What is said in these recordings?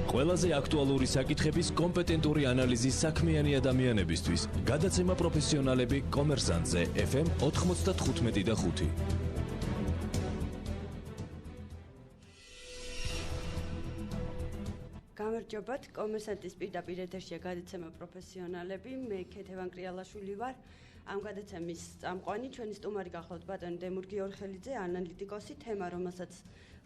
ყველაზე აქტუალური საკითხების კომპეტენტური ანალიზის საქმიანი ადამიანებისთვის. გადაცემა პროფესიონალები კომერსანტზე FM 95.5. გამარჯობათ, კომერსანტის პირდაპირ ეთერშია გადაცემა პროფესიონალები. მე ქეთევან კრიალაშვილი ვარ. ამ გადაცემის წამყვანი ჩვენი სტუმარი გახლავთ ბატონი დემურ გიორხელიძე, ანალიტიკოსი. თემა,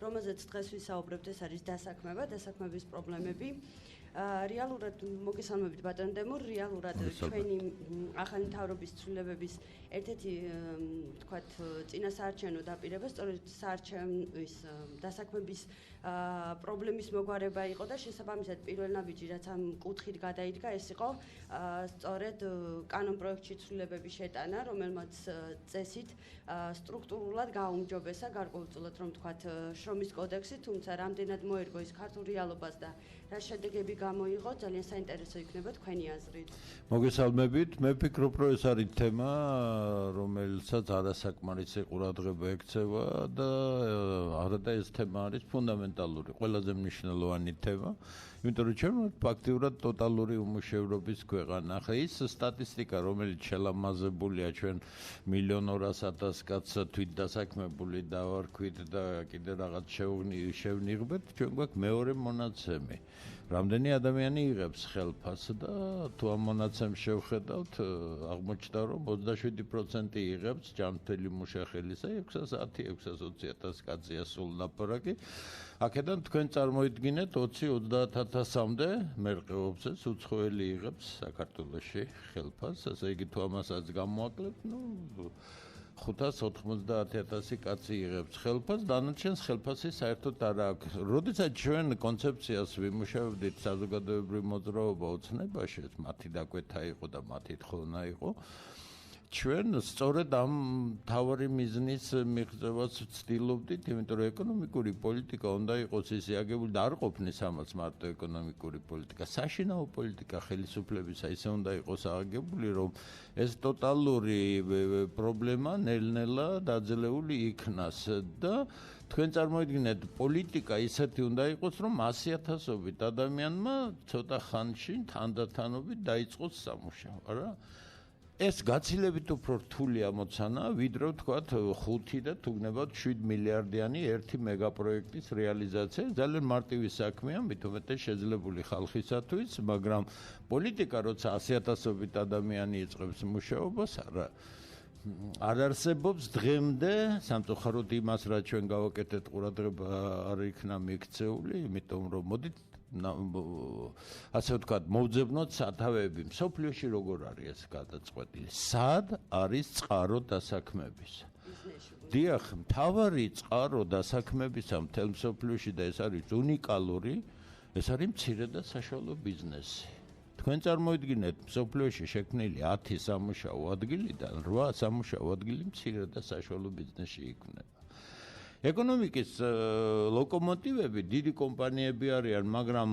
რომელზეც დღეს ვისაუბრებთ, ეს არის დასაქმების პრობლემები. რეალურად მოგესალმებით ბატონ დემურ, რეალურად ჩვენი ახალი მთავრობის ცვლილებების ერთ-ერთი თქვათ წინასაარჩევნო დაპირება, სწორედ საარჩევნოის დასაქმების პრობლემის მოგვარება იყო და შესაბამისად პირველ ნაბიჯი რაც ამ კუთხით გადაიდგა, ეს იყო სწორედ კანონპროექტში ცვლილებების შეტანა, რომელმაც წესით სტრუქტურულად გაუმჯობესა გარკვეულწილად რომ თქვათ შრომის კოდექსი, თუმცა რამდენად მოერგო ის ქართულ რეალობას და რა შედეგები გამოიღო, ძალიან საინტერესო იქნება თქვენი აზრით. მოგესალმებით, მე ვფიქრობ, რომ ეს არის თემა, რომელსაც არასაკმარისი ყურადღება ექცევა და არადა ეს თემა არის ფუნდამენტალური, ყველაზე მნიშვნელოვანი თემა, იმიტომ რომ ჩვენ ფაქტიურად ტოტალური უმუშევრობის ქვეყანა. ახლა ის სტატისტიკა, რომელიც შელამაზებულია ჩვენ 1,200,000 კაცს თვითდასაქმებული დავარქვით და კიდე რაღაც შევნიღბეთ, ჩვენ გვაქვს მეორე მონაცემი. რამდენი ადამიანი იღებს ხელფასს და თუ ამ მონაცემს შევხედავთ, აღმოჩნდა რომ 27% იღებს ჯანმრთელი მუშახელისა 610-620,000 კაცია სულ ლაპარაკი. აქედან თქვენ წარმოიდგინეთ 20-30,000-მდე მერყეობსეს უცხოელი იღებს საქართველოში ხელფასს, ასე იგი თუ ამასაც გამოაკლებთ, 590,000 კაცი იღებს ხელფასს, დანარჩენს ხელფასი საერთოდ არ აქვს. როდესაც ჩვენ კონცეფციას ვიმუშავებდით საზოგადოებრივ მოძრაობა ოცნებაში, მათი დაკვეთა იყო და მათი თხოვნა იყო, ჩვენ სწორედ ამ მთავარი მიზნის მიღწევას ვცდილობდით, იმიტომ რომ ეკონომიკური პოლიტიკა უნდა იყოს ისე აგებული და არ ყოფნის ამას მარტო ეკონომიკური პოლიტიკა, საშინაო პოლიტიკა ხელისუფლებისა ისე უნდა იყოს აგებული, რომ ეს ტოტალური პრობლემა ნელ-ნელა დაძლეული იქნას და თქვენ წარმოიდგინეთ, პოლიტიკა ისეთი უნდა იყოს, რომ 100,000-ობით ადამიანმა ცოტა ხანში თანდათანობით დაიწყოს სამუშაო, არა? ეს გაცილებით უფრო რთული ამოცანა, ვიდრე ვთქვათ 5 და თუ გნებავთ 7 მილიარდიანი ერთი მეგაპროექტის რეალიზაცია, ძალიან მარტივი საქმეა, მით უმეტეს შეძლებული ხალხისათვის, მაგრამ პოლიტიკა, როცა 100,000-ობით ადამიანი იწყებს მუშაობას, არ არსებობს დღემდე, სამწუხაროდ იმას, რაც ჩვენ გავაკეთეთ, ყურადღება არ იქნა მიქცეული, იმიტომ რომ მოდით ასე ვთქვათ, მოვძებნოთ სათავეები. მსოფლიოში როგორ არის ეს გადაწყვეტილი? სად არის წყარო დასაქმების? დიახ, მთავარი წყარო დასაქმებისა მთელ მსოფლიოში და ეს არის უნიკალური, ეს არის მცირე და საშუალო ბიზნესი. თქვენ წარმოიდგინეთ, მსოფლიოში შექმნილი 10 სამუშაო ადგილიდან 8 სამუშაო ადგილი მცირე და საშუალო ბიზნესში იქმნება. ეკონომიკის ლოკომოტივები დიდი კომპანიები არიან, მაგრამ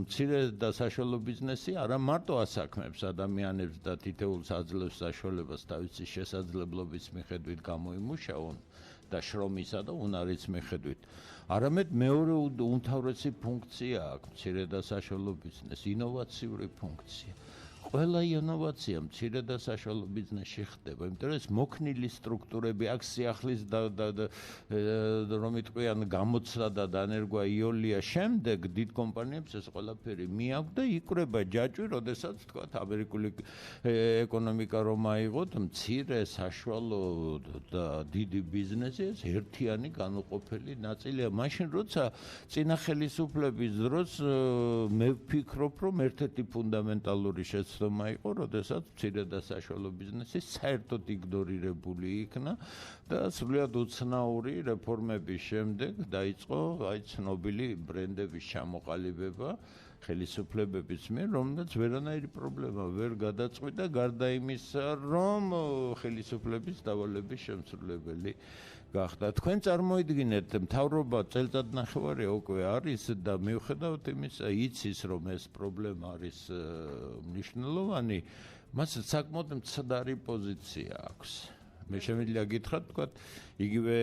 მცირე და საშუალო ბიზნესი არა მარტო ასაქმებს ადამიანებს და თითოეულს აძლევს საშუალებას თავისი შესაძლებლობის მიხედვით გამოიმუშაონ და შრომისა და უნარის მიხედვით. არამედ მეორე უმთავრესი ფუნქცია აქვს მცირე და საშუალო ბიზნესს, ინოვაციური ფუნქცია. ყველა ინოვაცია მცირე და საშუალო ბიზნესში ხდება, იმიტომ რომ ეს მოქნილი სტრუქტურები, აქ სიახლის რომ იტყვიან გამოცდა და დანერგვა იოლია შემდეგ დიდ კომპანიებს ეს ყველაფერი მიაქვს და იკვრება ჯაჭვი, როდესაც თქვათ ამერიკული ეკონომიკა რომ აიღოთ, მცირე, საშუალო და დიდი ბიზნესი ეს ერთიანი განუყოფელი ნაწილია. მაშინ როცა წინა ხელისუფლების დროს მე ვფიქრობ, რომ ერთ-ერთი ფუნდამენტალური შეცდომა იყო, როდესაც მცირე და საშუალო ბიზნესი საერთოდ იგნორირებული იქნა და სრულიად უცნაური რეფორმების შემდეგ დაიწყო ცნობილი ბრენდების ჩამოყალიბება ხელისუფლებების მიერ, რომელსაც ვერანაირი პრობლემა ვერ გადაწყვიტა, გარდა იმისა, რომ ხელისუფლების დავალების შემსრულებელი გახდა. თქვენ წარმოიდგინეთ, მთავრობა წელწადნახევარი უკვე არის და მიუხედავად იმისა, იცის, რომ ეს პრობლემა არის მნიშვნელოვანი, მას საკმაოდ მცდარი პოზიცია აქვს. მე შემიძლია გითხრათ, თქვა, იგივე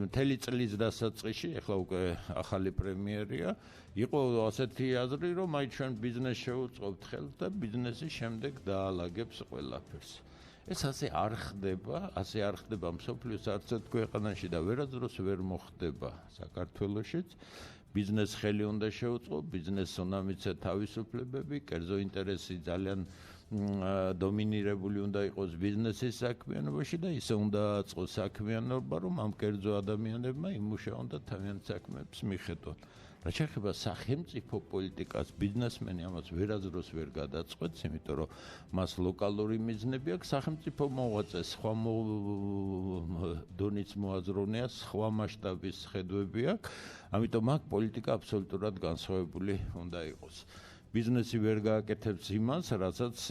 მთელი წლის დასაწყისში, ახლა უკვე ახალი პრემიერია, იყო ასეთი აზრი, რომ აი ჩვენ ბიზნესს შევუწყობთ ხელს და ბიზნესი შემდეგ დაალაგებს ყველაფერს. ეს ასე არ ხდება მსოფლიოს არც ერთ ქვეყანაში და ვერასდროს ვერ მოხდება საქართველოშიც. ბიზნეს ხელი უნდა შეუწყო, ბიზნესს უნდა მიცე თავისუფლებები, კერძო ინტერესი ძალიან დომინირებული უნდა იყოს ბიზნესის საქმიანობაში და ისე უნდა აწყოს საქმიანობა, რომ ამ კერძო ადამიანებმა იმუშაონ და თავიანთ საქმეებს მიხედონ. რა შეეხება სახელმწიფო პოლიტიკას, ბიზნესმენი ამას ვერასდროს ვერ გადაწყვეტს, იმიტომ რომ მას ლოკალური მიზნები აქვს, სახელმწიფო მოღვაწე სხვა დონის მოაზროვნეა, სხვა მასშტაბის ხედვები აქვს, ამიტომ აქ პოლიტიკა აბსოლუტურად განსხვავებული უნდა იყოს. ბიზნესი ვერ გააკეთებს იმას, რასაც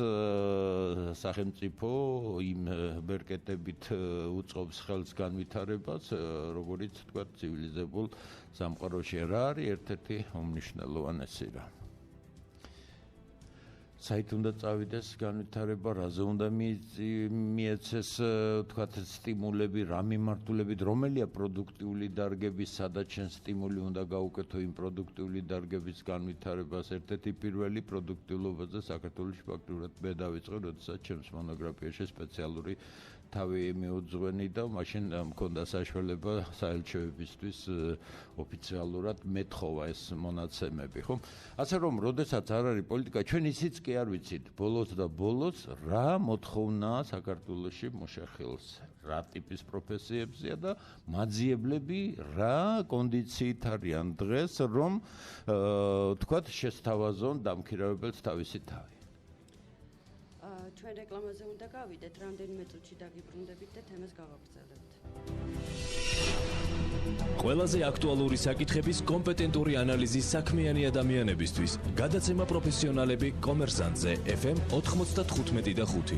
სახელმწიფო იმ ბერკეტებით უწყობს ხელს განვითარებას, როგორც თქვა ცივილიზებულ სამყაროში რა არის ერთ-ერთი უმნიშვნელოვანესი რამ. საით უნდა წავიდეს განვითარება, რაზე უნდა მიეცეს თქვათ სტიმულები, რა მიმართულებით, რომელია პროდუქტიული დარგების, სადაც შენ სტიმული უნდა გაუკეთო იმ პროდუქტიული დარგების განვითარებას. ერთ-ერთი პირველი პროდუქტიულობაზე საქართველოში ფაქტურად მე დავიწყე, როდესაც ჩემს მონოგრაფიაში სპეციალური თავი მიუძღვენი და მაშინ მქონდა საშუალება საელჩოებისთვის ოფიციალურად მეთხოვა ეს მონაცემები, ხო? ასე რომ, როდესაც არ არის პოლიტიკა, ჩვენ ისიც კი არ ვიცით, ბოლოს რა მოთხოვნაა საქართველოში მუშახელს, რა ტიპის პროფესიებზეა და მაძიებლები რა კონდიციით არიან დღეს, რომ თქვათ შესთავაზონ დამქირავებელს თავისი თავი. ჩვენ რეკლამაზე უნდა გავიდეთ, რამდენიმე წუთში დაგიბრუნდებით და თემას გავაგრძელებთ. ყველაზე აქტუალური საკითხების კომპეტენტური ანალიზი საქმიანი ადამიანებისთვის. გადაცემა პროფესიონალები კომერსანტზე FM 95.5.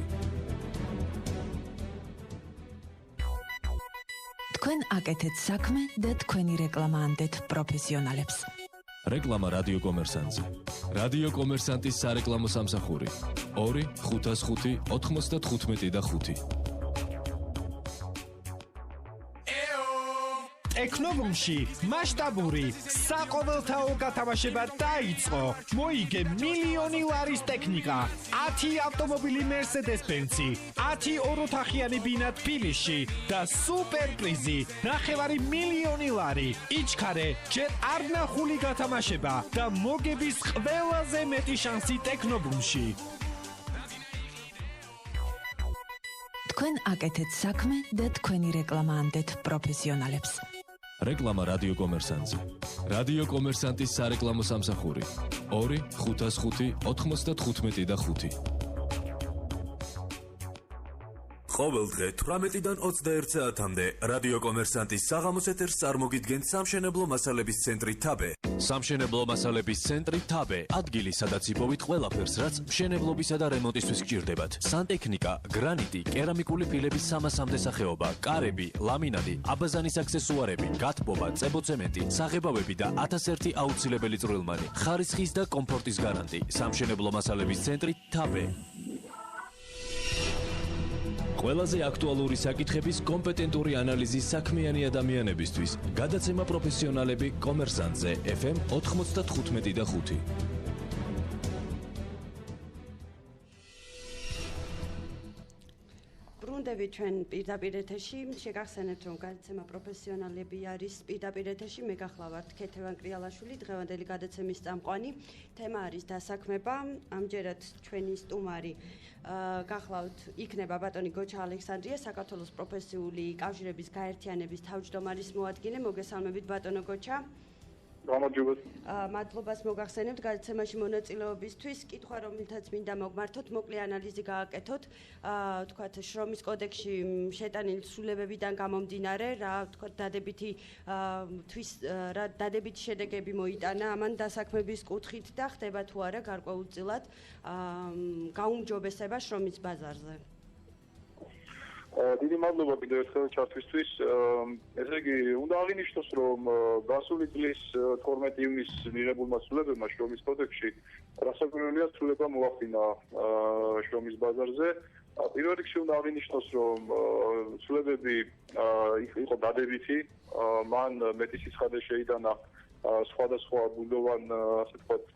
თქვენ აკეთეთ საქმე და თქვენი რეკლამა ანდეთ პროფესიონალებს. რეკლამა რადიო კომერსანტზე. რადიო კომერსანტის სარეკლამო სამსახური 255-95-5. ტექნობუმში მასშტაბური საყოველთაო გათამაშება დაიწყო. მოიგე მილიონი ლარის ტექნიკა, 10 ავტომობილი Mercedes-Benz, 10 ოროთახიანი ბინა თბილისში და სუპერპრიზი 9 მილიონი ლარი. იჩქარე, ჯერ არ ნახული გათამაშება და მოგების ყველაზე მეტი შანსი ტექნობუმში. თქვენ აკეთეთ საქმე და თქვენი რეკლამა ანდეთ პროფესიონალებს. რეკლამა რადიო კომერსანტზე. რადიო კომერსანტის სარეკლამო სამსახური 255-95-5. ყოველ დღე 18-დან 21 საათამდე რადიო კომერსანტის საღამოს ეთერს წარმოგიდგენთ სამშენებლო მასალების ცენტრი თაბე. სამშენებლო მასალების ცენტრი თაბე, ადგილი სადაც იპოვით ყველაფერს, რაც მშენებლობისა და რემონტისთვის გჭირდებათ. სანტექნიკა, გრანიტი, კერამიკული ფილების 300-მდე სახეობა, კარები, ლამინატი, აბაზანის აქსესუარები, გათბობა, წებოცემენტი, საღებავები და 1001 აუცილებელი წვრილმანი. ხარისხის და კომფორტის გარანტი. სამშენებლო მასალების ცენტრი თაბე. ყველაზე აქტუალური საკითხების კომპეტენტური ანალიზი საქმიანი ადამიანებისთვის. გადაცემა პროფესიონალები კომერსანტზე FM 95.5. ბრუნდებით ჩვენ პირდაპირ ეთერში. შეგახსენებთ, რომ გადაცემა პროფესიონალები არის პირდაპირ ეთერში. მე გახლავართ ქეთევან კრიალაშვილი, დღევანდელი გადაცემის წამყვანი. თემა არის დასაქმება. ამჯერად ჩვენი სტუმარი გახლავთ იქნება ბატონი გოჩა ალექსანდრია, საქართველოს პროფესიული კავშირების გაერთიანების თავმჯდომარის მოადგილე. მოგესალმებით ბატონო გოჩა. მადლობას მოგახსენებთ გადაცემაში მონაწილეობისთვის. კითხვა, რომელთაც მინდა მოგმართოთ, მოკლე ანალიზი გააკეთოთ. თქვათ, შრომის კოდექსში შეტანილი ცვლილებებიდან გამომდინარე, რა თქვათ, დადებითი შედეგები მოიტანა ამან დასაქმების კუთხით და ხდება თუ არა გარკვეულწილად გაუმჯობესება შრომის ბაზარზე. დიდი მადლობა კიდევ ერთხელ ჩართვისთვის. ესე იგი, უნდა აღინიშნოს, რომ გასული წლის 12 ივნისს მიღებულმა ცვლილებებმა შრომის კოდექსში რასაკვირველია ცვლილება მოახდინა შრომის ბაზარზე. პირველ რიგში უნდა აღინიშნოს, რომ ცვლილებები იყო დადებითი, მან მეტი სიცხადე შეიტანა სხვადასხვა ბუნდოვან, ასე ვთქვათ,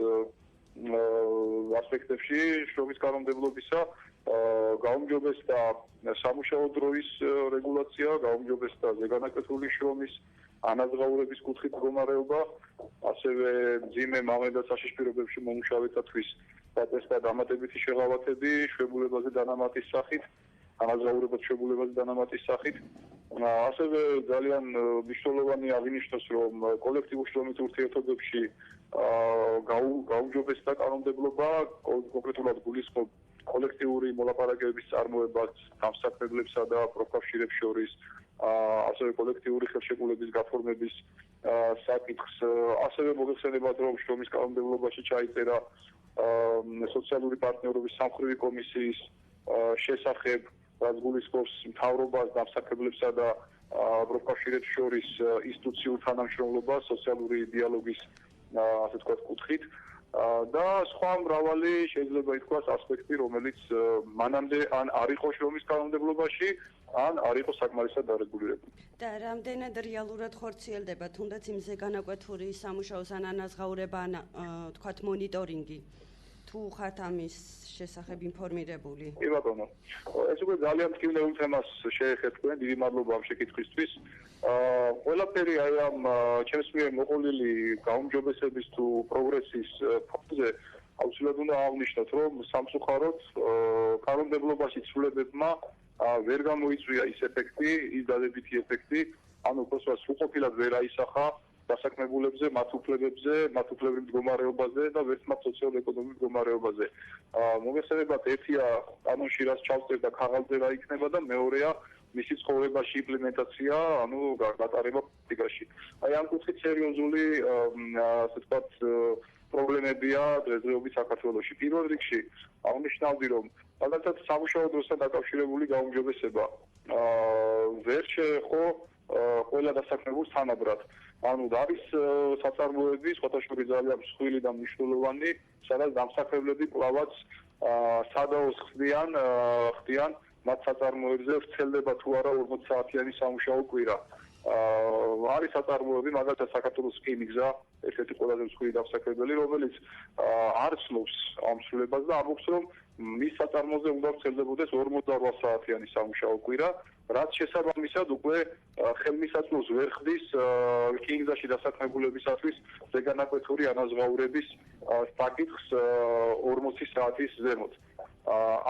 ასპექტებში შრომის კანონმდებლობისა, გაუმჯობესდა სამუშაო დროის რეგულაცია, გაუმჯობესდა ზეგანაკეთული შრომის ანაზღაურების კუთხით მდგომარეობა, ასევე მძიმე მამებდა საშიშპიროებში მომუშავეთათვის დაწესდა დამატებითი შეღავათები შვებულებაზე დანამატის სახით, ანაზღაურებად შვებულებაზე დანამატის სახით. ასევე ძალიან მნიშვნელოვანი აღინიშნოს, რომ კოლექტივურ შრომით ურთიერთობებში გაუმჯობესდა კანონმდებლობა, კონკრეტულად გულისხმობ კოლექტიური მოლაპარაკებების წარმოებას დამსახურებლებსა და პროფკავშირებს შორის, ასევე კოლექტიური ხელშეკრულების გაფორმების საკითხს, ასევე მოგეხსენებათ, რომ შრომის კანონმდებლობაში ჩაიწერა სოციალური პარტნიორობის სამხრივი კომისიის შესახებ, რაც გულისხმობს მთავრობას, დამსახურებლებსა და პროფკავშირებს შორის ინსტიტუციურ თანამშრომლობას სოციალური დიალოგის, ასე ვთქვათ, კუთხით. და სხვა მრავალი შეიძლება ითქვას ასპექტი, რომელიც მანამდე ან არ იყო შრომის კანონმდებლობაში, ან არ იყო საკმარისად დარეგულირებული. და რამდენად რეალურად ხორციელდება თუნდაც იმ ზეგანაკვეთური სამუშაოს ან ანაზღაურება ან თქვათ მონიტორინგი? თუ ხართ ამის შესახებ ინფორმირებული? კი ბატონო. ეს უკვე ძალიან მტკივნეულ თემას შეეხეთ თქვენ, დიდი მადლობა ამ შეკითხვისთვის. ყველაფერი აი ამ ჩემს მიერ მოყოლილი გაუმჯობესების თუ პროგრესის ფონზე აუცილებლად უნდა აღნიშნოთ, რომ სამწუხაროდ კანონმდებლობაში ცვლილებებმა ვერ გამოიწვია ის ეფექტი, ის დადებითი ეფექტი, ანუ უბრალოდ სრულყოფილად ვერ აისახა დასაქმებულებზე, მათ უფლებებზე, მათ უფლებრივ მდგომარეობაზე და ვერცმად სოციალურ-ეკონომიკურ მდგომარეობაზე. მოგეხსენებათ, ერთია კანონში რაც ჩავწერდა ქაღალდზე რა იქნება და მეორეა მისი ცხოვრებაში იმპლემენტაცია, ანუ გატარება პრაქტიკაში. აი ამ კუთხით სერიოზული, ასე ვთქვათ, პრობლემებია დღესდღეობით საქართველოში. პირველ რიგში აღნიშნავდი, რომ მაგალითად სამუშაო დროსთან დაკავშირებული გაუმჯობესება ვერ შეეხო ყველა დასაქმებულს თანაბრად. ანუ არის საწარმოები, სხვათა შორის ძალიან მსხვილი და მნიშვნელოვანი, სადაც დამსახურებლები კვლავაც სადაოს ხდიან მათ საწარმოებზე ვრცელდება თუ არა 40 საათიანი სამუშაო კვირა. არის საწარმოები, მაგალითად საქართველოს რკინიგზა, ერთ-ერთი ყველაზე მსხვილი დამსახურებელი, რომელიც არ ცნობს ამ ცვლილებას და ამბობს, რომ მის საწარმოზე უნდა ვრცელდებოდეს 48 საათიანი სამუშაო კვირა, რაც შესაბამისად უკვე ხელმისაწვდომს ვერ ხდის რკინიგზაში დასაქმებულებისათვის ზეგანაკვეთური ანაზღაურების საკითხს 40 საათის ზემოთ.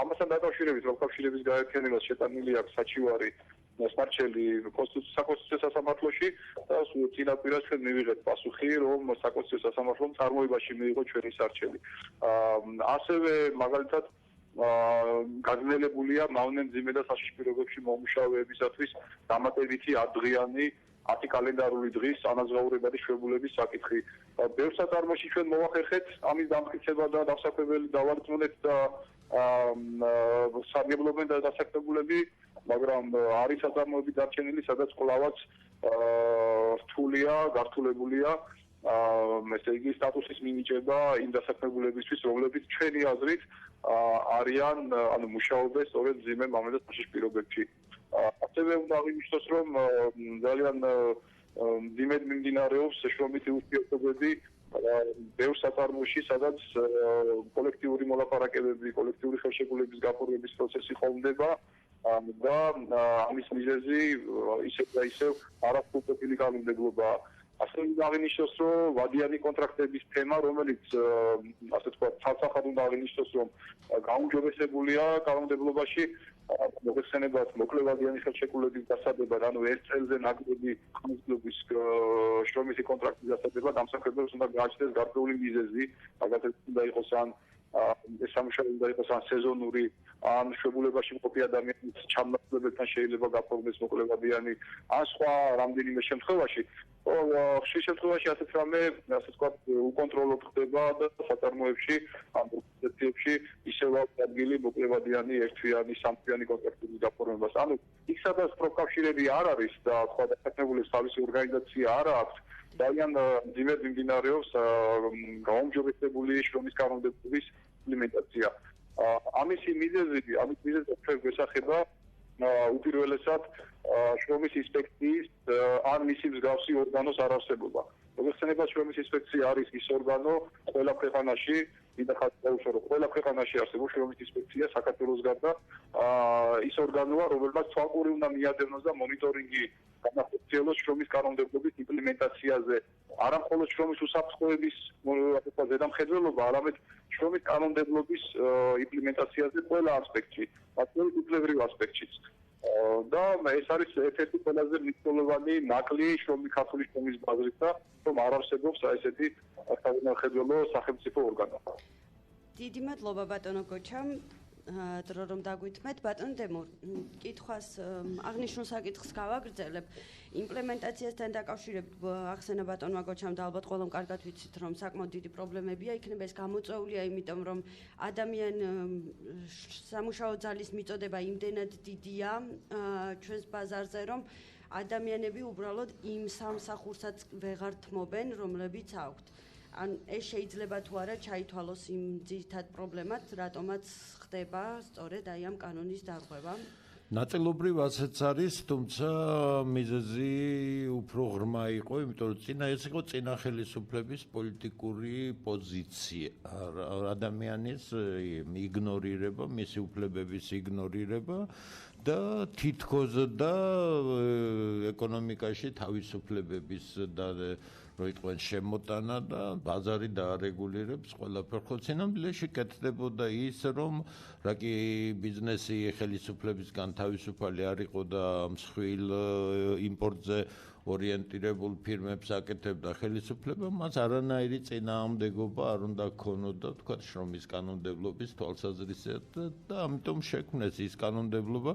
ამასთან დაკავშირებით პროფკავშირების გაერთიანებას შეტანილი აქვს საჩივარი სპარჩელი საკონსტიტუციო სასამართლოში და წინა კვირას ჩვენ მივიღეთ პასუხი, რომ საკონსტიტუციო სასამართლომ წარმოებაში მიიღო ჩვენი სარჩელი. ასევე მაგალითად გაგრძელებულია მავნე-მძიმე და საშიშპიროებში მომუშავეებისათვის დამატებითი 10 დღიანი 10 კალენდარული დღის ანაზღაურებადი შვებულების საკითხი. ბევრ საწარმოში ჩვენ მოვახერხეთ ამის დამტკიცება და დასაქმებელი დავარწმუნეთ და სარგებლობენ და დასაქმებულები, მაგრამ არის საწარმოები დარჩენილი, სადაც კვლავაც რთულია, გართულებულია ესე იგი სტატუსის მინიჭება იმ დასაქმებულებისთვის, რომლებიც ჩვენი აზრით არიან, ანუ მუშაობენ სწორედ მძიმე მამე და საშიშპიროებში. ასევე უნდა აღინიშნოს, რომ ძალიან მძიმედ მიმდინარეობს შრომითი ურთიერთობები ბევრ საწარმოში, სადაც კოლექტიური მოლაპარაკებები, კოლექტიური ხელშეკრულების გაფორმების პროცესი ხდება და ამის მიზეზი ისევ და ისევ არასრულყოფილი კანონმდებლობაა. ასევე უნდა აღინიშნოს, რომ ვადიანი კონტრაქტების თემა, რომელიც ასე ვთქვათ, ცალსახად უნდა აღინიშნოს, რომ გაუმჯობესებულია კანონმდებლობაში, მოგეხსენებათ მოკლევადიანი ხელშეკრულების დასადება, ანუ ერთ წელზე ნაკლები ხმის შრომითი კონტრაქტის დასადება დამსახურებელს უნდა გააჩნდეს გარკვეული მიზეზი, მაგალითად უნდა იყოს ან სამუშაო უნდა იყოს ან სეზონური, ან შვებულებაში მყოფი ადამიანის ჩამონაცვლებებთან შეიძლება გაფორმდეს მოკლევადიანი, ან სხვა რამდენიმე შემთხვევაში. ხშირ შემთხვევაში ასეთ რამე, ასე ვთქვათ, უკონტროლოდ ხდება და საწარმოებში, ან პროცესებში ისევ აქვს ადგილი მოკლევადიანი, ერთთვიანი, სამთვიანი კონტრაქტების გაფორმებას. ანუ იქ სადაც პროფკავშირები არ არის და სხვა დასაქმებულის თავისი ორგანიზაცია არ აქვს, ძალიან მძიმედ მიმდინარეობს გაუმჯობესებული შრომის კანონმდებლობის იმპლემენტაცია. ამისი მიზეზი ჩვენ გვესახება უპირველესად შრომის ინსპექციის ან მისი მსგავსი ორგანოს არარსებობა. მოგეხსენება შრომის ინსპექცია არის ის ორგანო ყველა ქვეყანაში, დიდახად დაუშვა რომ ყველა ქვეყანაში არსებობს შრომის ინსპექცია საქართველოს გარდა ის ორგანოა, რომელმაც თვალყური უნდა მიადევნოს და მონიტორინგი განახორციელოს შრომის კანონმდებლობის იმპლემენტაციაზე. არა მხოლოდ შრომის უსაფრთხოების ზედამხედველობა, არამედ შრომის კანონმდებლობის იმპლემენტაციაზე ყველა ასპექტში, მათგან უფლებრივ ასპექტშიც. და ეს არის ერთ-ერთი ყველაზე მნიშვნელოვანი ნაკლი ქართული შრომის ბაზრისა, რომ არ არსებობს ესეთი საზედამხედველო სახელმწიფო ორგანო. დიდი მადლობა ბატონო გოჩამ. დრო რომ დაგვითმეთ ბატონ დემურ კითხვას აღნიშნულ საკითხს გავაგრძელებ იმპლემენტაციასთან დაკავშირებით ახსენა ბატონმა გოჩამ და ალბათ ყველამ კარგად ვიცით რომ საკმაოდ დიდი პრობლემებია იქნება ეს გამოწვეულია იმიტომ რომ ადამიან სამუშაო ძალის მიწოდება იმდენად დიდია ჩვენს ბაზარზე რომ ადამიანები უბრალოდ იმ სამსახურსაც ვეღარ თმობენ რომლებიც აქვთ ან ეს შეიძლება თუ არა ჩაითვალოს იმ ძირითად პრობლემად, რატომაც ხდება სწორედ აი ამ კანონის დარღვევა? ნაწილობრივ ასეც არის, თუმცა მიზეზი უფრო ღრმა იყო, იმიტომ რომ ეს იყო წინა ხელისუფლების პოლიტიკური პოზიცია, ადამიანის იგნორირება, მისი უფლებების იგნორირება და თითქოს და ეკონომიკაში თავისუფლებების და როიტყვენ შემოტანა და ბაზარი დაარეგულირებს ყველაფერს. ხო წინამძღოლში კეთდებოდა ის, რომ რა კი ბიზნესი ხელისუფლებისგან თავისუფალი არ იყო და მსხვილ იმპორტზე ორიენტირებულ ფირმებს აკეთებდა ხელისუფლება, მას არანაირი წინააღმდეგობა არ უნდა ქონოდა, თქვა შრომის კანონმდებლობის თვალსაზრისით და ამიტომ შექმნეს ის კანონმდებლობა,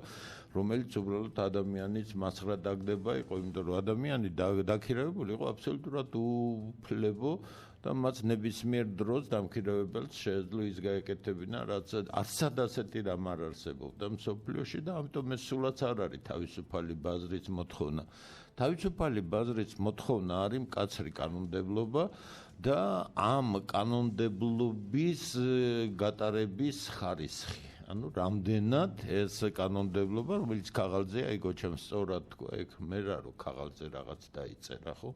რომელიც უბრალოდ ადამიანის მასხრად დაგდება იყო, იმიტომ რომ ადამიანი დაქირავებული იყო აბსოლუტურად უფლებო და მას ნებისმიერ დროს დამქირავებელს შეეძლო ის გაეკეთებინა, რაც არცად ასეთი რამ არ არსებობდა მსოფლიოში და ამიტომ ეს სულაც არ არის თავისუფალი ბაზრის მოთხოვნა. თავისუფალი ბაზრის მოთხოვნა არის მკაცრი კანონმდებლობა და ამ კანონმდებლობის გატარების ხარისხი. ანუ რამდენად ეს კანონმდებლობა, რომელიც ქაღალდზე, აი გოჩამ სწორად თქვა, ეგ მე რა რომ ქაღალდზე რაღაც დაიწერა, ხო?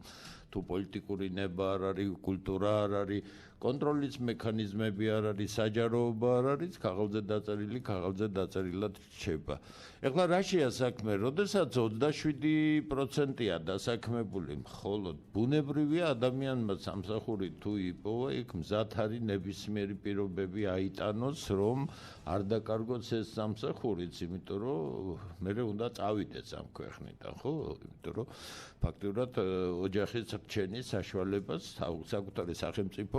თუ პოლიტიკური ნება არ არის, კულტურა არ არის, კონტროლის მექანიზმები არ არის, საჯაროობა არ არის, ქაღალდზე დაწერილი, ქაღალდზე დაწერილად რჩება. ეხლა რაშია საქმე, როდესაც 27%-ია დასაქმებული, მხოლოდ ბუნებრივია ადამიანმა სამსახური თუ იპოვა, იქ მზად არის ნებისმიერი პირობები აიტანოს, რომ არ დაკარგოს ეს სამსახურიც, იმიტომ რომ მე უნდა წავიდეს ამ ქვეყნიდან, ხო? იმიტომ რომ ფაქტურად ოჯახის რჩენის საშუალებას საკუთარი სახელმწიფო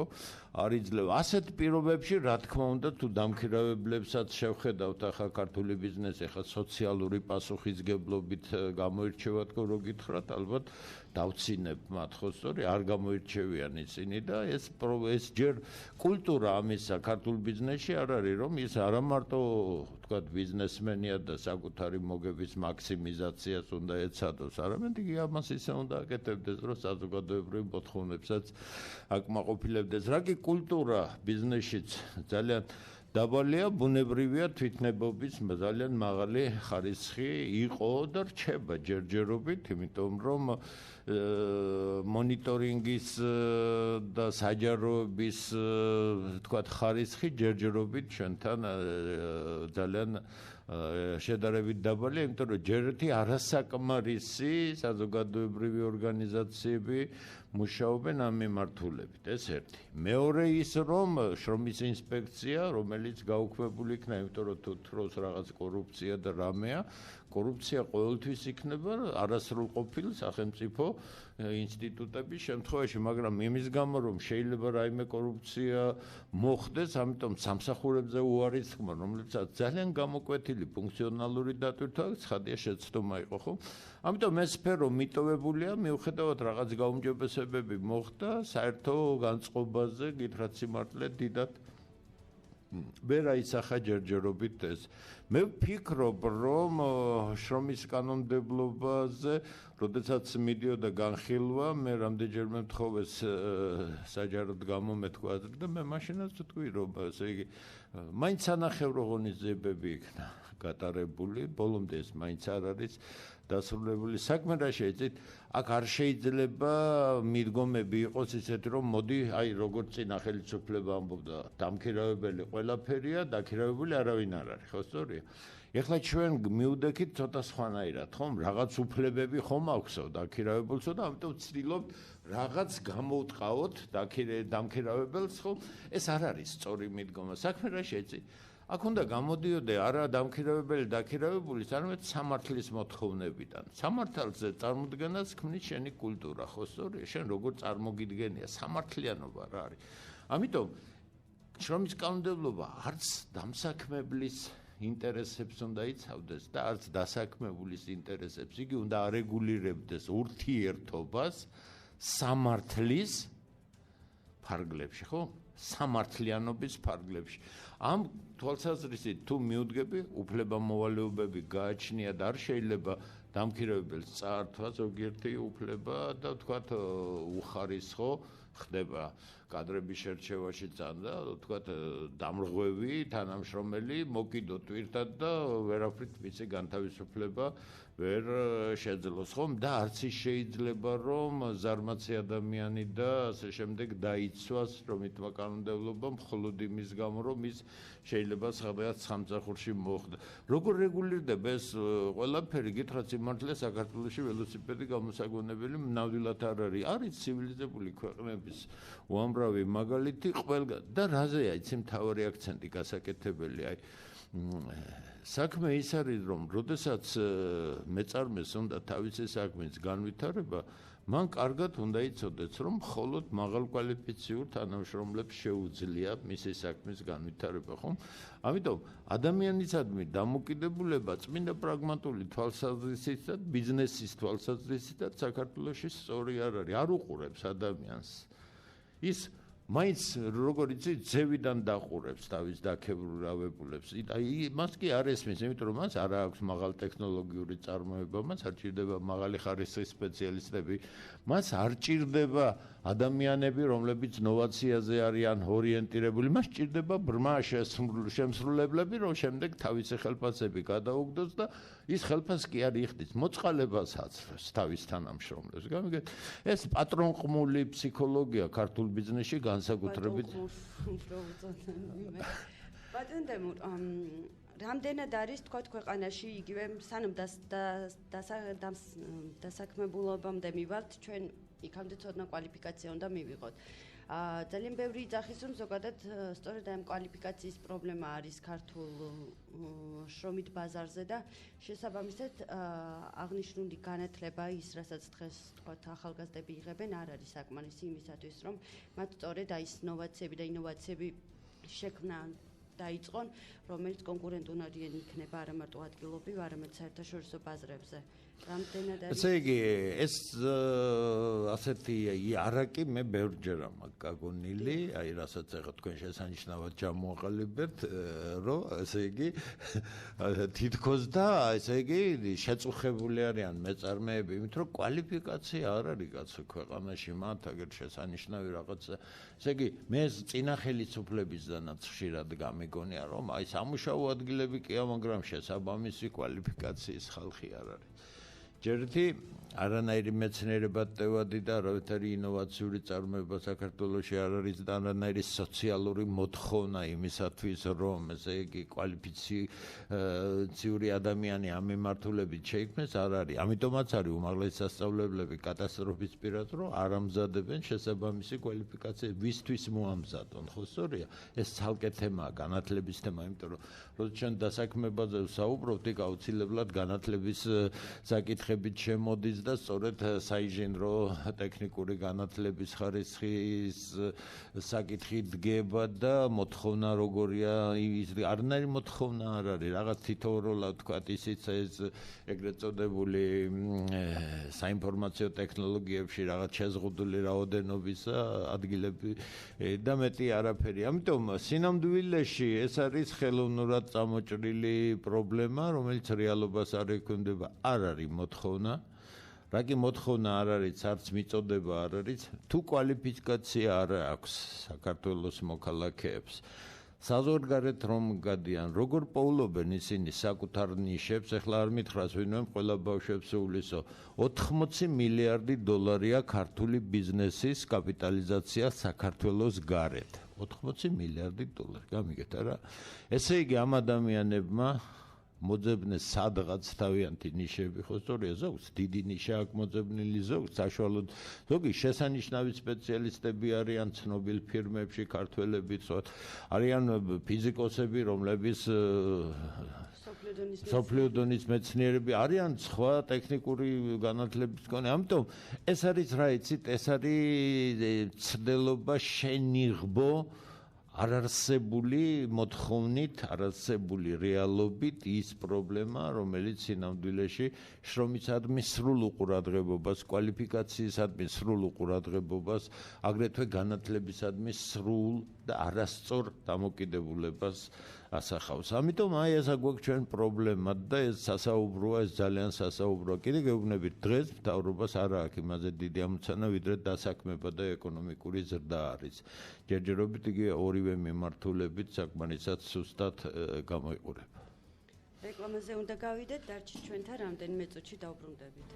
არ იძლევა. ასეთ პირობებში, რა თქმა უნდა, თუ დამქირავებლებსაც შევხედავთ ახლა ქართული ბიზნესი, ახლა სოციალური პასუხისგებლობით გამოირჩევათ, რო გითხრათ, ალბათ დავცინებ მათ, ხო, სწორი, არ გამოირჩევიან ისინი და ეს ჯერ კულტურა ამისა ქართულ ბიზნესში არ არის, რომ ის არა მარტო, ვთქვათ, ბიზნესმენია და საკუთარი მოგების მაქსიმიზაციას უნდა ეცადოს, არამედ იგი ამას ისე უნდა აკეთებდეს, რომ საზოგადოებრივ მოთხოვნებსაც აკმაყოფილებდეს. რა კი კულტურა ბიზნესშიც ძალიან დაბალია, ბუნებრივია თვითნებობის ძალიან მაღალი ხარისხი იყო და რჩება ჯერჯერობით, იმიტომ რომ მონიტორინგის და საჯაროების თქვათ ხარისხი ჯერჯერობით ჩვენთან ძალიან შედარებით დაბალია, იმიტომ რომ ჯერ ერთი არასაკმარისი საზოგადოებრივი ორგანიზაციები მუშაობენ ამ მიმართულებით, ეს ერთი. მეორე ის, რომ შრომის ინსპექცია, რომელიც გაუქმებული იქნა, იმიტომ რომ თუ თროს რაღაც კორუფცია და რამეა, კორუფცია ყოველთვის იქნება არასრულყოფილ სახელმწიფო ინსტიტუტების შემთხვევაში, მაგრამ იმის გამო, რომ შეიძლება რაიმე კორუფცია მოხდეს, ამიტომ სამსახურებზე უარის თქმა, რომლებსაც ძალიან გამოკვეთილი ფუნქციონალური დატვირთვა, ცხადია შეცდომა იყო, ხო? ამიტომ ეს სფერო მიტოვებულია, მიუხედავად რაღაც გაუმჯობესებები მოხდა, საერთო განწყობაზე გითხრათ სიმართლე დიდად მე რაიცახა ჯერჯერობით ეს. მე ვფიქრობ, რომ შრომის კანონმდებლობაზე, როდესაც მიდიოდა განხილვა, მე რამდენჯერმე მთხოვეს საჯაროდ გამომეთქვა და მე მაშინაც ვთქვი, რომ ესე იგი მაინც ანახევრო ღონისძიებები იქნა გატარებული, ბოლომდე ეს მაინც არ არის დასრულებული. საქმე რა შეეცით, აქ არ შეიძლება მიდგომები იყოს ისეთი, რომ მოდი, აი როგორც წინა ხელისუფლება ამბობდა, დამქირავებელი ყველაფერია, დაქირავებული არავინ არ არის, ხო სწორია? ეხლა ჩვენ მივდექით ცოტა სხვანაირად, ხომ? რაღაც უფლებები ხომ აქვსო დაქირავებულსო და ამიტომ ვცდილობთ რაღაც გამოვტყავოთ დამქირავებელს, ხო? ეს არ არის სწორი მიდგომა. საქმე რა შეეცით? აქ უნდა გამოდიოდე არა დამქირავებელი დაქირავებულის, არამედ სამართლის მოთხოვნებიდან. სამართალზე წარმოდგენას ქმნის შენი კულტურა, ხო სწორია? შენ როგორ წარმოგიდგენია, სამართლიანობა რა არის. ამიტომ შრომის კანონმდებლობა არც დამსაქმებლის ინტერესებს უნდა იცავდეს და არც დასაქმებულის ინტერესებს. იგი უნდა არეგულირებდეს ურთიერთობას სამართლის ფარგლებში, ხო? სამართლიანობის ფარგლებში. ამ თვალსაზრისით თუ მიუდგები, უფლებამოვალეობები გააჩნია და არ შეიძლება დამქირავებელს წაართვა ზოგიერთი უფლება და ვთქვათ უხარისხო ხდება კადრების შერჩევაში ძალიან და ვთქვათ დამრღვევი თანამშრომელი მოკიდო ტვირთად და ვერაფრით მისი განთავისუფლება ვერ შეძლოს, ხომ? და არც ის შეიძლება რომ ზარმაცი ადამიანი და ასე შემდეგ დაიცვას შრომითმა კანონმდებლობამ მხოლოდ იმის გამო, რომ ის შეიძლება სადღაც სამსახურში მოხვდა. როგორ რეგულირდება ეს ყველაფერი? გითხრათ სიმართლე, საქართველოში ველოსიპედი გამოსაგონებელი ნამდვილად არ არის. არის ცივილიზებული ქვეყნების უამრავი მაგალითი ყველგან და რაზეა იცი მთავარი აქცენტი გასაკეთებელი? აი საქმე ის არის, რომ როდესაც მეწარმეს უნდა თავისი საქმის განვითარება, მან კარგად უნდა იცოდეს, რომ მხოლოდ მაღალკვალიფიციურ თანამშრომლებს შეუძლია მისი საქმის განვითარება, ხომ? ამიტომ ადამიანისადმი დამოკიდებულება წმინდა პრაგმატული თვალსაზრისით და ბიზნესის თვალსაზრისით საქართველოში სწორი არ არის, არ უყურებს ადამიანს. ის მაინც როგორ იცი ძევიდან დაყურებს თავის დაქებულებულებს. აი მას კი არ ესმის, იმიტომ რომ მას არ აქვს მაღალ ტექნოლოგიური წარმოება, მას არ ჭირდება მაღალი ხარისხის სპეციალისტები, მას არ ჭირდება ადამიანები, რომლებიც ნოვაციაზე არიან ორიენტირებული, მას ჭირდება ბრმა შემსრულებლები, რომ შემდეგ თავისი ხელფასები გადაუგდოს და ის ხელფასი კი არ იხდის, მოწყალებას აწვევს თავის თანამშრომლებს. გამიგეთ, ეს პატრონყმული ფსიქოლოგია ქართულ ბიზნესში განსაკუთრებით ბატონდემურ რამდენად არის თქვა ქვეყანაში იგივე სანამ დასაქმებულობამდე მივალთ ჩვენ იქამდე ცოდნა კვალიფიკაცია უნდა მივიღოთ. ძალიან ბევრი იძახის რომ ზოგადად სწორედ ამ კვალიფიკაციის პრობლემა არის ქართულ შრომით ბაზარზე და შესაბამისად აღნიშნული განათლება ის რასაც დღეს თქვა ახალგაზრდები იღებენ არ არის საკმარისი იმისათვის რომ მათ სწორედ აი ეს ნოვაციები და ინოვაციები შექმნა დაიწყონ რომელიც კონკურენტუნარიანი იქნება არა მარტო ადგილობრივ არამედ საერთაშორისო ბაზრებზე. ესე იგი ეს ასეთი იარაკი მე ბევრჯერ მაქვს გაგონილი, აი რასაც ახლა თქვენ შესანიშნავად ჩამოაყალიბებთ, რომ ესე იგი თითქოს და ესე იგი შეწუხებული არიან მეწარმეები, იმით რომ კვალიფიკაცია არ არის კაცო ქვეყანაში მათ აგერ შესანიშნავი რაღაცა. ესე იგი მე წინა ხელისუფლებისგანაც ხშირად გამიგონია რომ აი სამუშაო ადგილები კია, მაგრამ შესაბამისი კვალიფიკაციის ხალხი არ არის. ჯერეთი არანაირი მეცნიერებადევადი და არავითარი ინოვაციური წარმოება საქართველოში არ არის და არანაირი სოციალური მოთხოვნა იმისათვის რომ ესე იგი კვალიფიციური ადამიანი ამ მიმართულებით შეიქმნეს არ არის. ამიტომაც არის უმაღლესი სასწავლებლები კატასტროფის პირას რომ არ ამზადებენ შესაბამისი კვალიფიკაცია ვისთვის მოამზადონ, ხო სწორია? ეს ცალკე თემაა, განათლების თემა, იმიტომ რომ როცა ჩვენ დასაქმებაზე ვსაუბრობთ, იქ აუცილებლად განათლების საკითხი საკითხებით შემოდის და სწორედ საინჟინრო ტექნიკური განათლების ხარისხის საკითხი დგება და მოთხოვნა როგორია არნაირი მოთხოვნა არ არის რაღაც თითოეულად თქვა ისიც ეს ეგრეთ წოდებული საინფორმაციო ტექნოლოგიებში რაღაც შეზღუდული რაოდენობის ადგილები და მეტი არაფერი. ამიტომ სინამდვილეში ეს არის ხელოვნურად წამოჭრილი პრობლემა, რომელიც რეალობას არ ექვემდებარა. არ არის მოთხოვნა. რა კი მოთხოვნა არ არის, არც მიწოდება არ არის, თუ კვალიფიკაცია არ აქვს საქართველოს მოქალაქეებს. საზღვარგარეთ რომ გადიან, როგორ პოულობენ ისინი საკუთარ ნიშებს, ეხლა არ მითხრას ვინმე ყველა ბავშვებს სულისო, 80 მილიარდი დოლარია ქართული ბიზნესის კაპიტალიზაცია საქართველოს გარეთ. 80 მილიარდი დოლარი, გამიგეთ არა? ესე იგი ამ ადამიანებმა მოძებნეს სადღაც თავიანთი ნიშები, ხო სწორია, ზოგს დიდი ნიშა აქვს მოძებნილი, ზოგს საშუალოდ, ზოგი შესანიშნავი სპეციალისტები არიან ცნობილ ფირმებში, ქართველებიც, არიან ფიზიკოსები, რომლებიც სოფლიო დონის მეცნიერები არიან სხვა ტექნიკური განათლების მქონე. ამიტომ ეს არის რა იცით, ეს არის ცდელობა შენიღბო არარსებული მოთხოვნით, არარსებული რეალობით ის პრობლემა, რომელიც სინამდვილეში შრომისადმი სრულ უყურადღებობას, კვალიფიკაციისადმი სრულ უყურადღებობას, აგრეთვე განათლებისადმი სრულ და არასწორ დამოკიდებულებას ასახავს. ამიტომ აი ესა გვაქვს ჩვენ პრობლემა და ეს სასაუბროა, ეს ძალიან სასაუბროა. კიდე გეუბნებით, დღეს მთავრობას არ აქვს იმაზე დიდი ამოცანა, ვიდრე დასაქმება და ეკონომიკური ზრდა არის. ჯერჯერობით იგი ორივე მიმართულებით საკმარისად სუსტად გამოიყურება. რეკლამაზე უნდა გავიდეთ, დარჩით ჩვენთან რამდენიმე წუთში დავბრუნდებით.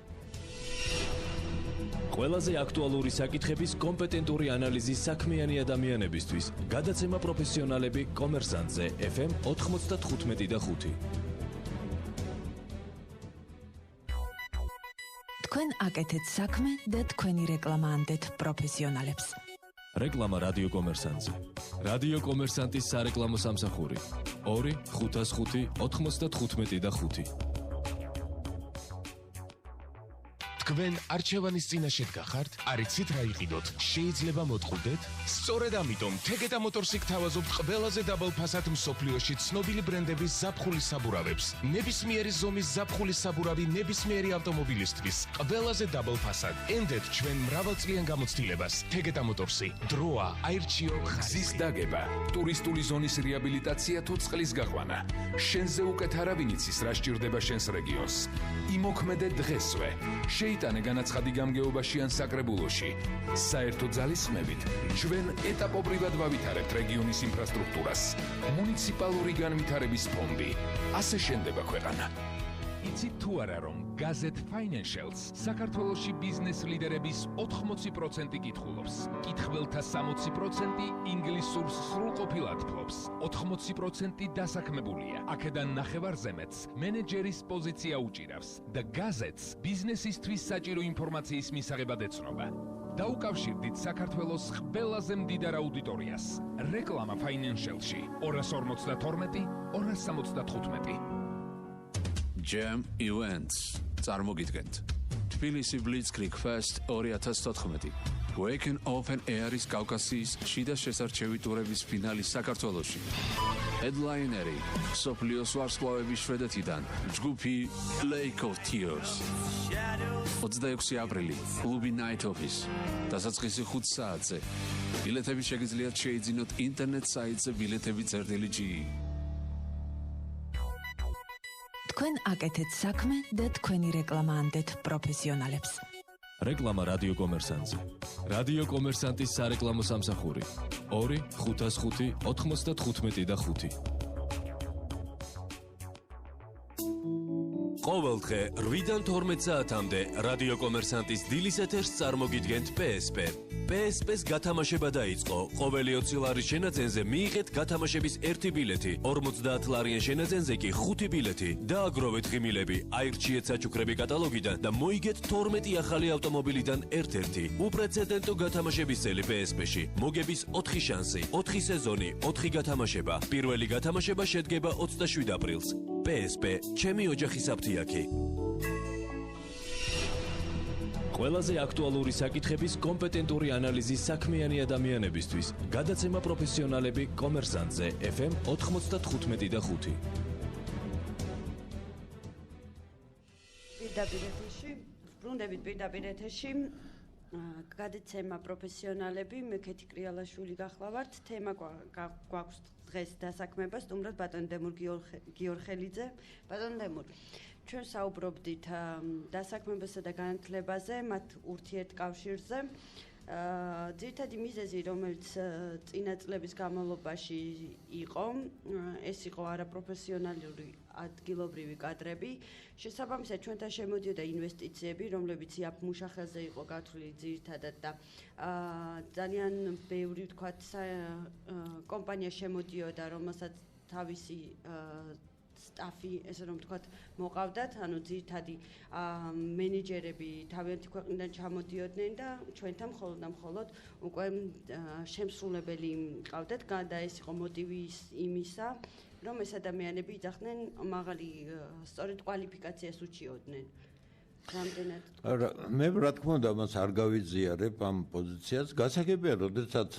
ყველაზე აქტუალური საკითხების კომპეტენტური ანალიზის საქმიანი ადამიანებისთვის გადაცემა პროფესიონალები კომერსანტზე FM 95.5. თქვენ აკეთეთ საქმე და თქვენი რეკლამა ანდეთ პროფესიონალებს. რეკლამა რადიო კომერსანტზე. რადიო კომერსანტის სარეკლამო სამსახური 2 505 95.5. თქვენ არჩევანის წინაშე დგახართ? არიცით რა იყიდოთ? შეიძლება მოტყუდეთ? სწორედ ამიტომ თეგეტა მოტორსი გთავაზობთ ყველაზე დაბალფასად მსოფლიოში ცნობილი ბრენდების ზაფხულის საბურავებს. ნებისმიერი ზომის ზაფხულის საბურავი ნებისმიერი ავტომობილისტვის ყველაზე დაბალფასად. ენდეთ ჩვენ მრავალწლიან გამოცდილებას. თეგეტა მოტორსი. დროა, აირჩიო, გზის დაგება, ტურისტული ზონის რეაბილიტაცია თუ წყლის გაყვანა. შენზე უკეთ არავინ იცის რა სჭირდება შენს რეგიონს. იმოქმედე დღესვე. შეიტანე განაცხადი გამგეობაში ან საკრებულოში. საერთო ძალისხმევით ჩვენ ეტაპობრივად ვავითარებთ რეგიონის ინფრასტრუქტურას. მუნიციპალური განვითარების ფონდი. ასე შენდება ქვეყანა. იცით თუ არა რომ Gazette Financials საქართველოში ბიზნეს ლიდერების 80% კითხულობს. კითხველთა 60% ინგლისურს სრულყოფილად ფლობს. 80% დასაქმებულია. აქედან ნახევარზემეთს მენეჯერის პოზიცია უჭირავს და Gazette-ს ბიზნესისთვის საჭირო ინფორმაციის მისაღებად ეცნობა. დაუკავშირდით საქართველოს ყველაზე მდიდარ აუდიტორიას. რეკლამა Financial-ში 252 275. Jam Events წარმოგიდგენთ თბილისი Blitzkrieg Fest 2014 Waken Open Air-ის კავკასიის შიდა შესარჩევი ტურების ფინალი საქართველოში. Headliner-ი სოფლიოს ვარსკვლავების შვედეთიდან ჯგუფი Lake of Tears. 26 აპრილი კლუბი Night Office. დასაწყისი 5 საათზე. ბილეთები შეგიძლიათ შეიძინოთ ინტერნეტ საიტზე ბილეთები წერტილი.gr. თქვენ აკეთეთ საქმე და თქვენი რეკლამა ანდეთ პროფესიონალებს. რეკლამა რადიო კომერსანტზე. რადიო კომერსანტის სარეკლამო სამსახური 2 505 95.5. ყოველდღე 8-დან 12 საათამდე რადიო კომერსანტის დილის ეთერს წარმოგიდგენთ PSP. PSP-ს გათამაშება დაიწყო. ყოველი 20 ლარის შენაძენზე მიიღეთ გათამაშების 1 ბილეთი, 50 ლარიან შენაძენზე კი 5 ბილეთი. დააგროვეთ ღიმილები, აირჩიეთ საჩუქრები კატალოგიდან და მოიგეთ 12 ახალი ავტომობილიდან ერთ-ერთი. უპრეცედენტო გათამაშების წელი PSP-ში. მოგების 4 შანსი, 4 სეზონი, 4 გათამაშება. პირველი გათამაშება შედგება 27 აპრილს. PSP, ჩემი ოჯახის აფთიაქი. ყველაზე აქტუალური საკითხების კომპეტენტური ანალიზის საქმიანი ადამიანებისთვის. გადაცემა პროფესიონალები კომერსანტზე FM 95.5. ბრუნდებით პირდაპირ ეთერში. გადაცემა პროფესიონალები, მე ქეთი კრიალაშვილი გახლავართ. თემა გვაქვს დღეს დასაქმება, სტუმრად ბატონი დემურ გიორხელიძე. ბატონი დემურ, ჩვენ საუბრობდით დასაქმებასა და განათლებაზე, მათ ურთიერთკავშირზე. ძირითადი მიზეზი, რომელიც წინა წლების განმავლობაში იყო, ეს იყო არაპროფესიონალური ადგილობრივი კადრები. შესაბამისად, ჩვენთან შემოდიოდა ინვესტიციები, რომლებიც იაფ მუშახელზე იყო გათვლილი ძირითადად და ძალიან ბევრი ვთქვათ კომპანია შემოდიოდა, რომელსაც თავისი სტაფი, ესე რომ ვთქვათ, მოყავდათ, ანუ ძირითადი მენეჯერები თავიანთი ქვეყნიდან ჩამოდიოდნენ და ჩვენთან მხოლოდ უკვე შემსრულებელი ყავდათ და ეს იყო მოტივი იმისა, რომ ეს ადამიანები იძახდნენ მაღალი სწორედ კვალიფიკაციას უჩიოდნენ. მე რა თქმა უნდა მას არ გავიზიარებ ამ პოზიციას. გასაგებია, როდესაც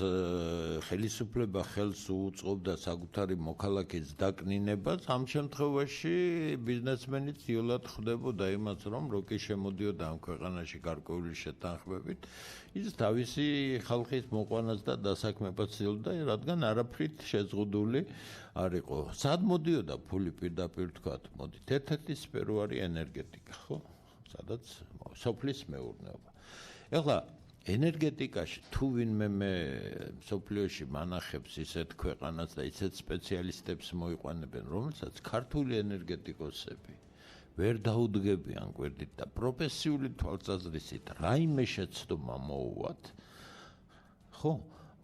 ხელისუფლება ხელს უწყობდა საკუთარი მოქალაქის დაკნინებას, ამ შემთხვევაში ბიზნესმენიც იოლად ხვდებოდა იმას, რომ როკი შემოდიოდა ამ ქვეყანაში გარკვეული შეთანხმებით, ის თავისი ხალხის მოყვანას და დასაქმებას ცდილობდა, რადგან არაფრით შეზღუდული არ იყო. სად მოდიოდა ფული პირდაპირ თქვათ, მოდით. ერთ-ერთი სფერო არის ენერგეტიკა, ხო? სადაც სოფლის მეურნეობა. ეხლა ენერგეტიკაში თუ ვინმე მე სოფლიოში მანახებს ისეთ ქვეყანას და ისეთ სპეციალისტებს მოიყვანებენ, რომელსაც ქართული ენერგეტიკოსები ვერ დაუდგებიან გვერდით და პროფესიული თვალსაზრისით რაიმე შეცდომა მოუვათ, ხო?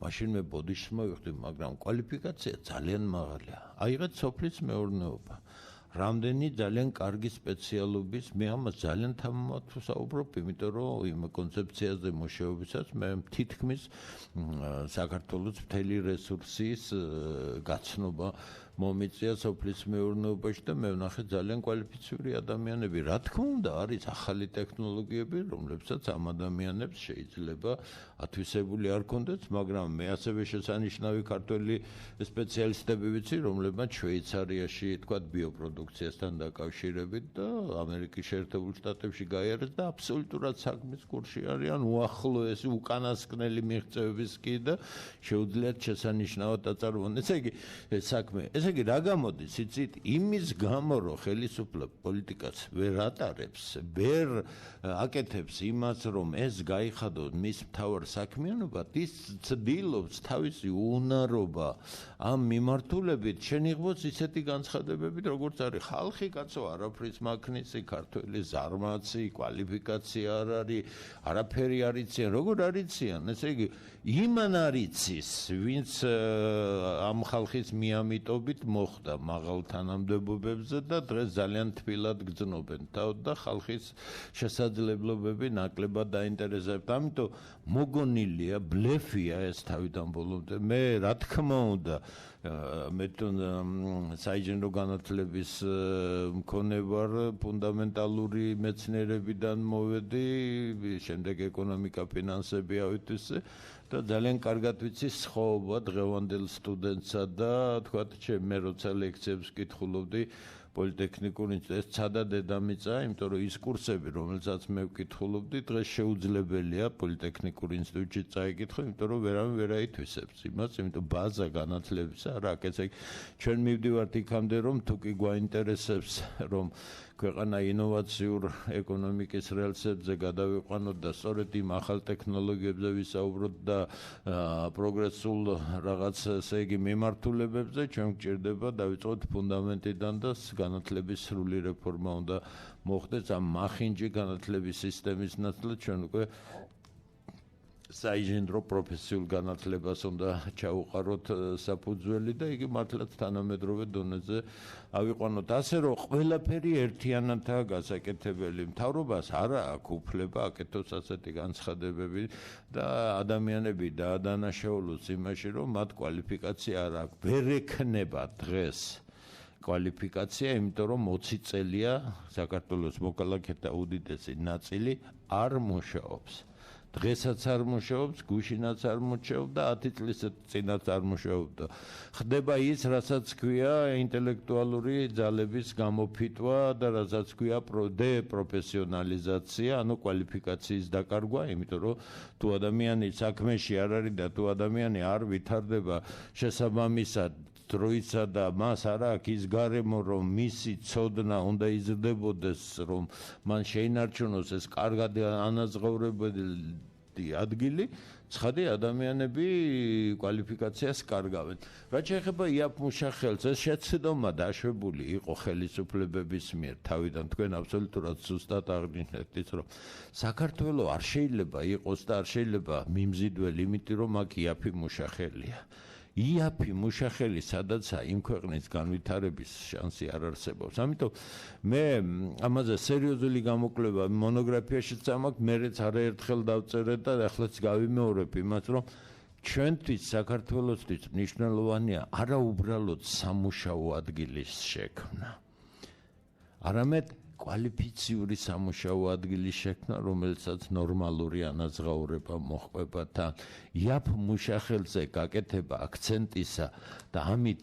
მაშინ მე ბოდიშს მოვიხდი, მაგრამ კვალიფიკაცია ძალიან მაღალია. აიღეთ სოფლის მეურნეობა. რამდენი ძალიან კარგი სპეციალობის, მე ამას ძალიან თამამად ვსაუბრობ, იმიტომ რომ იმ კონცეფციაზე მუშაობისას მე თითქმის საქართველოს მთელი რესურსის გაცნობა მომიწია სოფლის მეურნეობაში და მე ვნახე ძალიან კვალიფიციური ადამიანები. რა თქმა უნდა, არის ახალი ტექნოლოგიები, რომლებსაც ამ ადამიანებს შეიძლება ათვისებული არ კონდეთ, მაგრამ მე ასევე შესანიშნავი ქართველი სპეციალისტები ვიცი, რომლებმაც შვეიცარიაში, თქვათ, ბიოპროდუქციასთან დაკავშირებით და ამერიკის შეერთებულ შტატებში გაიარეს და აბსოლუტურად საქმის კურსში არიან, უახლოესი უკანასკნელი მიღწევების კი და შეუძლიათ შესანიშნავად აწარმოონ. ესე იგი, საქმე ესე იგი რა გამოდის იცით იმის გამო რომ ხელისუფლება პოლიტიკას ვერ ატარებს ვერ აკეთებს იმას რომ ეს გაიხადოს მის მთავარ საქმიანობად ის ცდილობს თავისი უნარობა ამ მიმართულებით შენიღბოს ისეთი განცხადებებით როგორც არის ხალხი კაცო არაფრის მაქნისი ქართველი ზარმაცი კვალიფიკაცია არ არის არაფერი არ იციან როგორ არ იციან ესე იგი იმან არ იცის ვინც ამ ხალხის მიამიტობით მოხდა მაღალ თანამდებობებზე და დღეს ძალიან თბილად გრძნობენ თავად და ხალხის შესაძლებლობები ნაკლებად დაინტერესებთ. ამიტომ მოგონილია ბლეფია ეს თავიდან ბოლომდე. მე რა თქმა უნდა მე საინჟინრო განათლების მქონე ვარ, ფუნდამენტალური მეცნიერებიდან მოვედი, შემდეგ ეკონომიკა, ფინანსები ავიტვისე და ძალიან კარგად ვიცი სხვაობა დღევანდელ სტუდენტსა და თქვათ მე როცა ლექციებს ვკითხულობდი პოლიტექნიკურ ინსტიტუტში ცადა დედამიწა, იმიტომ რომ ის კურსები, რომელსაც მე ვკითხულობდი, დღეს შეუძლებელია პოლიტექნიკურ ინსტიტუტში წაიკითხო, იმიტომ რომ ვერავინ ვერ აითვისებს იმას, იმიტომ ბაზა განათლებისა არ აქვს. ესე იგი, ჩვენ მივდივართ იქამდე, რომ თუ კი გვაინტერესებს, რომ ქვეყანა ინოვაციურ ეკონომიკის რელსებზე გადავიყვანოთ და სწორედ იმ ახალ ტექნოლოგიებზე ვისაუბროთ და პროგრესულ რაღაც ესე იგი მიმართულებებზე ჩვენ გვჭირდება დავიწყოთ ფუნდამენტიდან და განათლების სრული რეფორმა უნდა მოხდეს ამ მახინჯი განათლების სისტემის ნაცვლად ჩვენ უკვე საინჟინრო პროფესიულ განათლებას უნდა ჩაუყაროთ საფუძველი და იგი მართლაც თანამედროვე დონეზე ავიყვანოთ ასე რომ ყველაფერი ერთიანადაა გასაკეთებელი მთავრობას არ აქვს უფლება აკეთოს ასეთი განცხადებები და ადამიანები დაადანაშაულოს იმაში რომ მათ კვალიფიკაცია არ აქვს ვერ ექნება დღეს კვალიფიკაცია, იმიტომ რომ 20 წელია საქართველოს მოქალაქეთა უდიდესი ნაწილი არ მუშაობს. დღესაც არ მუშაობს, გუშინაც არ მუშაობდა, 10 წლის წინაც არ მუშაობდა. ხდება ის, რასაც ქვია ინტელექტუალური ძალების გამოფიტვა და რასაც ქვია დეპროფესიონალიზაცია, ანუ კვალიფიკაციის დაკარგვა, იმიტომ რომ თუ ადამიანი საქმეში არ არის და თუ ადამიანი არ ვითარდება შესაბამისად დროიცა და მას არ აქვს ის გარემო, რომ მისი ცოდნა უნდა იზრდებოდეს, რომ მან შეინარჩუნოს ეს კარგად ანაზღაურებადი ადგილი, ცხადი ადამიანები კვალიფიკაციას კარგავენ. რაც შეეხება იაფ მუშახელს, ეს შეცდომა დაშვებული იყო ხელისუფლებების მიერ თავიდან, თქვენ აბსოლუტურად ზუსტად აღნიშნეთ ის, რომ საქართველოს არ შეიძლება იყოს და არ შეიძლება მიმზიდველი, იმიტომ რომ აქ იაფი მუშახელია. იაფი მუშახელი სადაცაა იმ ქვეყნის განვითარების შანსი არ არსებობს. ამიტომ მე ამაზე სერიოზული გამოკვლევა მონოგრაფიაშიც ამაქვს, მერეც არაერთხელ დავწერე და ახლაც გავიმეორებ იმას, რომ ჩვენთვის საქართველოსთვის მნიშვნელოვანია არა უბრალოდ სამუშაო ადგილის შექმნა, არამედ კვალიფიციური სამუშაო ადგილის შექმნა, რომელსაც ნორმალური ანაზღაურება მოჰყვება თან. იაფ მუშახელზე გაკეთება აქცენტისა და ამით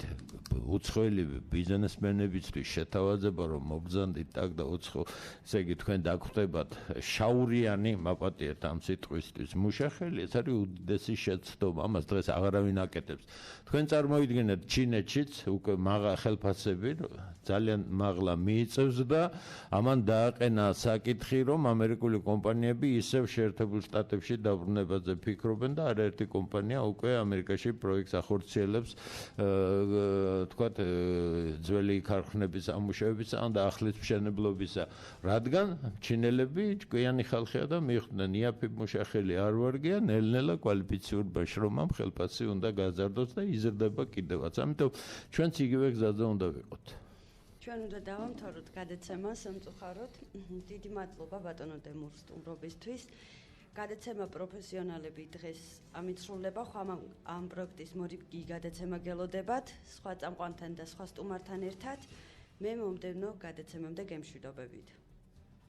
უცხოელი ბიზნესმენებისთვის შეთავაზება, რომ მობრძანდით აქ და ესე იგი თქვენ დაგხვდებათ შაურიანი, მაპატიეთ ამ სიტყვისთვის მუშახელი, ეს არის უდიდესი შეცდომა, ამას დღეს აღარავინ აკეთებს. თქვენ წარმოვიდგინეთ ჩინეთშიც უკვე ხელფასები ძალიან მაღლა მიიწევს და ამან დააყენა საკითხი, რომ ამერიკული კომპანიები ისევ შეერთებულ შტატებში დაბრუნებაზე ფიქრობენ და არაერთი კომპანია უკვე ამერიკაში პროექტს ახორციელებს, თქვათ, ძველი ქარხნების ამუშავებისა და ახლის მშენებლობისა, რადგან ჩინელები ჭკვიანი ხალხია და მიხვდნენ იაფი მუშახელი არ ვარგია, ნელ-ნელა კვალიფიციურმა შრომამ ხელფასი უნდა გაზარდოს და იზრდება კიდევაც. ამიტომ ჩვენც იგივე გზაზე უნდა ვიყოთ. ჩვენ უნდა დავამთავროთ გადაცემა სამწუხაროდ. დიდი მადლობა ბატონო დემურ სტუმრობისთვის. გადაცემა პროფესიონალები დღეს ამით სრულდება. ხომ ამ პროექტის მორიგი გადაცემა გელოდებათ სხვა წამყვანთან და სხვა სტუმართან ერთად. მე მომდევნო გადაცემამდე გემშვიდობებით.